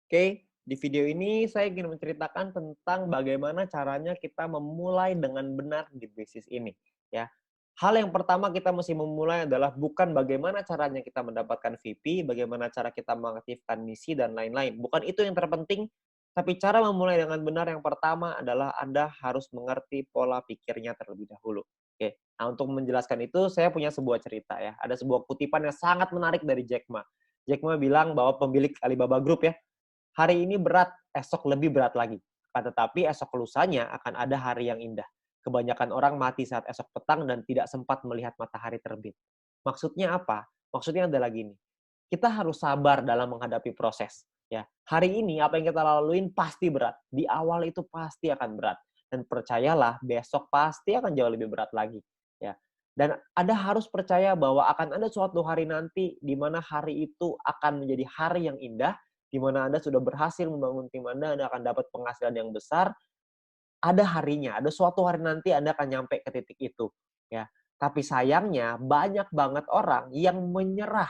Oke, di video ini saya ingin menceritakan tentang bagaimana caranya kita memulai dengan benar di bisnis ini, ya. Hal yang pertama kita mesti memulai adalah bukan bagaimana caranya kita mendapatkan VP, bagaimana cara kita mengaktifkan misi dan lain-lain. Bukan itu yang terpenting, tapi cara memulai dengan benar yang pertama adalah Anda harus mengerti pola pikirnya terlebih dahulu. Oke, nah untuk menjelaskan itu saya punya sebuah cerita ya. Ada sebuah kutipan yang sangat menarik dari Jack Ma. Jack Ma bilang bahwa pemilik Alibaba Group ya, hari ini berat, esok lebih berat lagi. Akan tetapi esok lusanya akan ada hari yang indah. Kebanyakan orang mati saat esok petang dan tidak sempat melihat matahari terbit. Maksudnya apa? Maksudnya adalah gini, kita harus sabar dalam menghadapi proses. Ya, hari ini apa yang kita laluin pasti berat. Di awal itu pasti akan berat. Dan percayalah, besok pasti akan jauh lebih berat lagi. Ya, dan Anda harus percaya bahwa akan ada suatu hari nanti di mana hari itu akan menjadi hari yang indah, di mana Anda sudah berhasil membangun tim Anda akan dapat penghasilan yang besar, ada harinya, ada suatu hari nanti Anda akan nyampe ke titik itu, ya. Tapi sayangnya banyak banget orang yang menyerah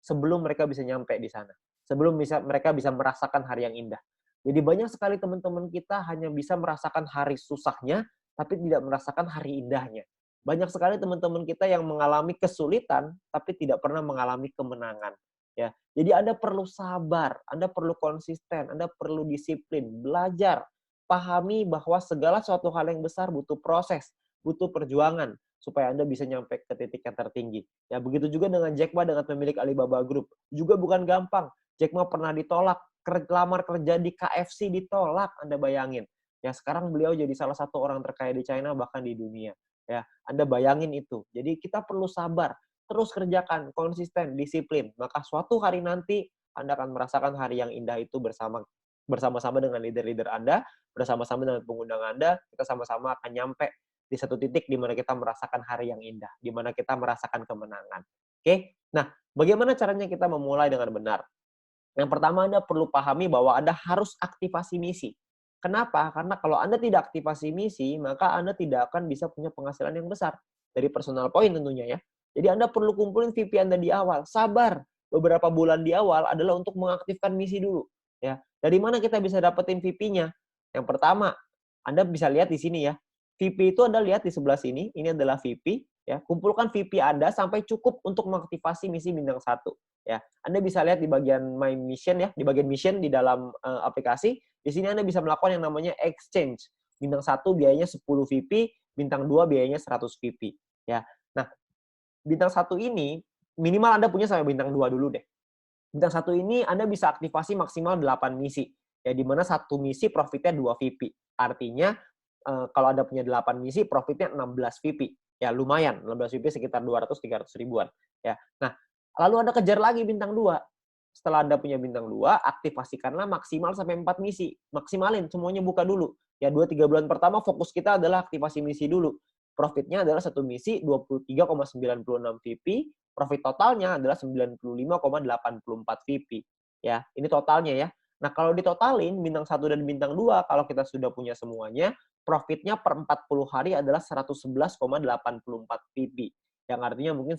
sebelum mereka bisa nyampe di sana. Sebelum mereka bisa merasakan hari yang indah. Jadi banyak sekali teman-teman kita hanya bisa merasakan hari susahnya, tapi tidak merasakan hari indahnya. Banyak sekali teman-teman kita yang mengalami kesulitan, tapi tidak pernah mengalami kemenangan. Ya, jadi Anda perlu sabar, Anda perlu konsisten, Anda perlu disiplin, belajar, pahami bahwa segala suatu hal yang besar butuh proses, butuh perjuangan supaya Anda bisa nyampe ke titik yang tertinggi. Ya, begitu juga dengan Jack Ma dengan pemilik Alibaba Group. Juga bukan gampang. Jack Ma pernah ditolak, lamar kerja di KFC ditolak, Anda bayangin. Ya, sekarang beliau jadi salah satu orang terkaya di China bahkan di dunia. Ya, Anda bayangin itu. Jadi kita perlu sabar, terus kerjakan, konsisten, disiplin. Maka suatu hari nanti Anda akan merasakan hari yang indah itu bersama-sama dengan leader-leader Anda, bersama-sama dengan pengundang Anda, kita sama-sama akan nyampe di satu titik di mana kita merasakan hari yang indah, di mana kita merasakan kemenangan. Oke? Nah, bagaimana caranya kita memulai dengan benar? Yang pertama Anda perlu pahami bahwa Anda harus aktivasi misi. Kenapa? Karena kalau Anda tidak aktivasi misi, maka Anda tidak akan bisa punya penghasilan yang besar. Dari personal point tentunya ya. Jadi Anda perlu kumpulin VP Anda di awal. Sabar. Beberapa bulan di awal adalah untuk mengaktifkan misi dulu. Ya. Dari mana kita bisa dapetin VP-nya? Yang pertama, Anda bisa lihat di sini ya. VP itu Anda lihat di sebelah sini, ini adalah VP. Ya. Kumpulkan VP Anda sampai cukup untuk mengaktifasi misi bintang 1. Ya, Anda bisa lihat di bagian My Mission ya, di bagian mission di dalam aplikasi. Di sini Anda bisa melakukan yang namanya exchange. Bintang 1 biayanya 10 VP, bintang 2 biayanya 100 VP. Ya. Nah, bintang 1 ini minimal Anda punya sampai bintang 2 dulu deh. Bintang 1 ini Anda bisa aktivasi maksimal 8 misi. Ya, di mana satu misi profitnya 2 VP. Artinya kalau Anda punya 8 misi profitnya 16 VP. Ya, lumayan. 16 VP sekitar 200-300 ribuan. Ya. Nah, lalu Anda kejar lagi bintang 2. Setelah Anda punya bintang 2, aktivasikanlah maksimal sampai 4 misi. Maksimalin, semuanya buka dulu. Ya, 2-3 bulan pertama fokus kita adalah aktivasi misi dulu. Profitnya adalah satu misi 23,96 VP, profit totalnya adalah 95,84 VP. Ya, ini totalnya ya. Nah, kalau ditotalin bintang 1 dan bintang 2, kalau kita sudah punya semuanya, profitnya per 40 hari adalah 111,84 VP. Yang artinya mungkin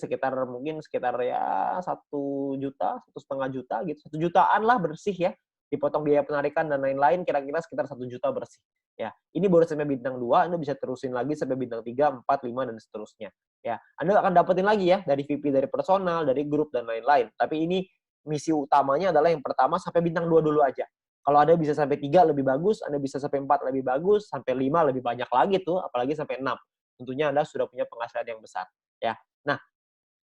sekitar ya 1 juta, 1,5 juta gitu. 1 jutaan lah bersih ya. Dipotong biaya penarikan dan lain-lain kira-kira sekitar 1 juta bersih. Ya, ini baru sampai bintang 2, Anda bisa terusin lagi sampai bintang 3, 4, 5 dan seterusnya. Ya, Anda akan dapetin lagi ya dari VP dari personal, dari grup dan lain-lain. Tapi ini misi utamanya adalah yang pertama sampai bintang 2 dulu aja. Kalau Anda bisa sampai 3 lebih bagus, Anda bisa sampai 4 lebih bagus, sampai 5 lebih banyak lagi tuh, apalagi sampai 6. Tentunya Anda sudah punya penghasilan yang besar, ya. Nah,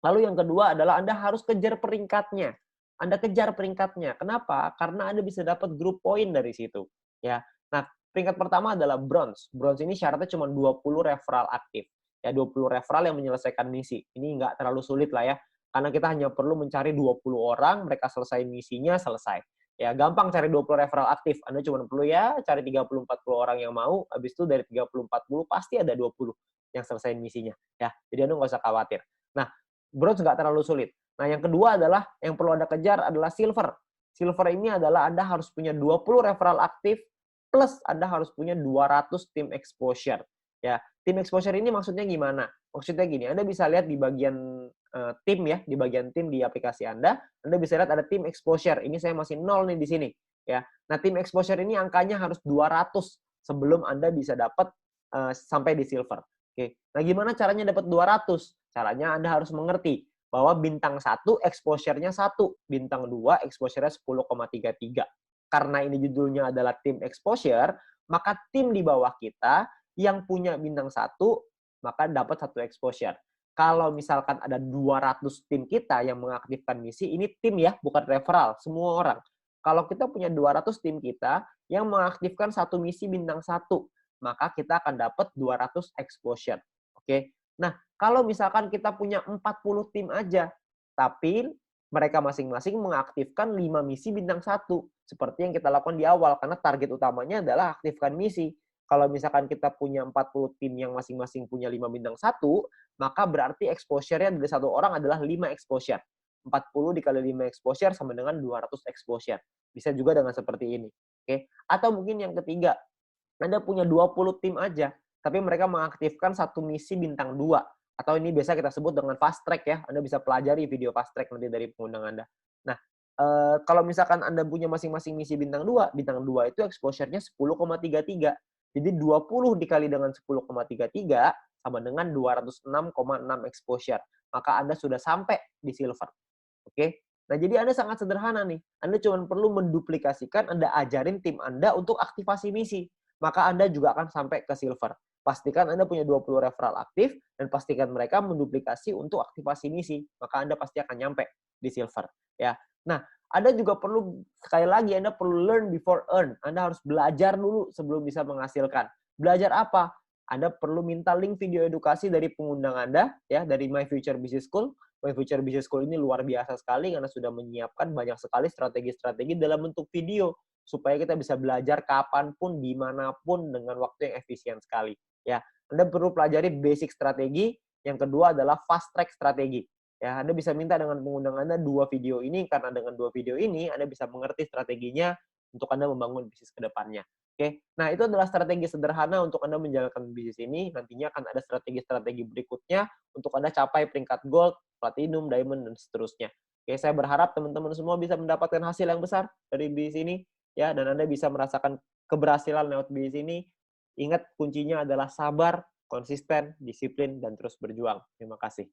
lalu yang kedua adalah Anda harus kejar peringkatnya. Anda kejar peringkatnya. Kenapa? Karena Anda bisa dapat grup poin dari situ, ya. Nah, peringkat pertama adalah bronze. Bronze ini syaratnya cuma 20 referral aktif. Ya, 20 referral yang menyelesaikan misi. Ini nggak terlalu sulit lah ya. Karena kita hanya perlu mencari 20 orang, mereka selesai misinya, selesai. Ya, gampang cari 20 referral aktif. Anda cuma perlu ya cari 30-40 orang yang mau, habis itu dari 30-40 pasti ada 20 yang selesai misinya. Ya, jadi Anda nggak usah khawatir. Nah, bronze nggak terlalu sulit. Nah, yang kedua adalah yang perlu Anda kejar adalah silver. Silver ini adalah Anda harus punya 20 referral aktif plus Anda harus punya 200 tim exposure. Ya, tim exposure ini maksudnya gimana? Maksudnya gini, Anda bisa lihat di bagian tim ya, di bagian tim di aplikasi Anda bisa lihat ada tim exposure. Ini saya masih 0 nih di sini. ya. Nah, tim exposure ini angkanya harus 200 sebelum Anda bisa dapat sampai di silver. Oke. Nah, gimana caranya dapat 200? Caranya Anda harus mengerti bahwa bintang 1 exposure-nya 1, bintang 2 exposure-nya 10,33. Karena ini judulnya adalah tim exposure, maka tim di bawah kita yang punya bintang 1 maka dapat 1 exposure. Kalau misalkan ada 200 tim kita yang mengaktifkan misi, ini tim ya, bukan referral, semua orang. Kalau kita punya 200 tim kita yang mengaktifkan satu misi bintang 1, maka kita akan dapat 200 exposure. Oke. Nah, kalau misalkan kita punya 40 tim aja, tapi mereka masing-masing mengaktifkan 5 misi bintang 1, seperti yang kita lakukan di awal, karena target utamanya adalah aktifkan misi. Kalau misalkan kita punya 40 tim yang masing-masing punya 5 bintang 1, maka berarti exposure-nya dari satu orang adalah 5 exposure. 40 dikali 5 exposure sama dengan 200 exposure. Bisa juga dengan seperti ini. Oke. Atau mungkin yang ketiga, Anda punya 20 tim aja, tapi mereka mengaktifkan satu misi bintang 2. Atau ini biasa kita sebut dengan fast track ya. Anda bisa pelajari video fast track nanti dari pengundang Anda. Nah, kalau misalkan Anda punya masing-masing misi bintang 2 itu exposure-nya 10,33. Jadi 20 dikali dengan 10,33 sama dengan 206,6 exposure. Maka Anda sudah sampai di silver. Oke. Nah, jadi Anda sangat sederhana nih. Anda cuma perlu menduplikasikan, Anda ajarin tim Anda untuk aktivasi misi. Maka Anda juga akan sampai ke silver. Pastikan Anda punya 20 referral aktif, dan pastikan mereka menduplikasi untuk aktivasi misi. Maka Anda pasti akan nyampe di silver. Ya. Nah, Anda juga perlu, sekali lagi, Anda perlu learn before earn. Anda harus belajar dulu sebelum bisa menghasilkan. Belajar apa? Anda perlu minta link video edukasi dari pengundang Anda, ya, dari My Future Business School. My Future Business School ini luar biasa sekali karena sudah menyiapkan banyak sekali strategi-strategi dalam bentuk video supaya kita bisa belajar kapanpun, dimanapun dengan waktu yang efisien sekali. Ya, Anda perlu pelajari basic strategi. Yang kedua adalah fast track strategi. Ya, Anda bisa minta dengan pengundang Anda 2 video ini karena dengan 2 video ini Anda bisa mengerti strateginya untuk Anda membangun bisnis ke depannya. Oke, nah itu adalah strategi sederhana untuk Anda menjalankan bisnis ini. Nantinya akan ada strategi-strategi berikutnya untuk Anda capai peringkat gold, platinum, diamond, dan seterusnya. Oke, saya berharap teman-teman semua bisa mendapatkan hasil yang besar dari bisnis ini, ya, dan Anda bisa merasakan keberhasilan lewat bisnis ini. Ingat, kuncinya adalah sabar, konsisten, disiplin, dan terus berjuang. Terima kasih.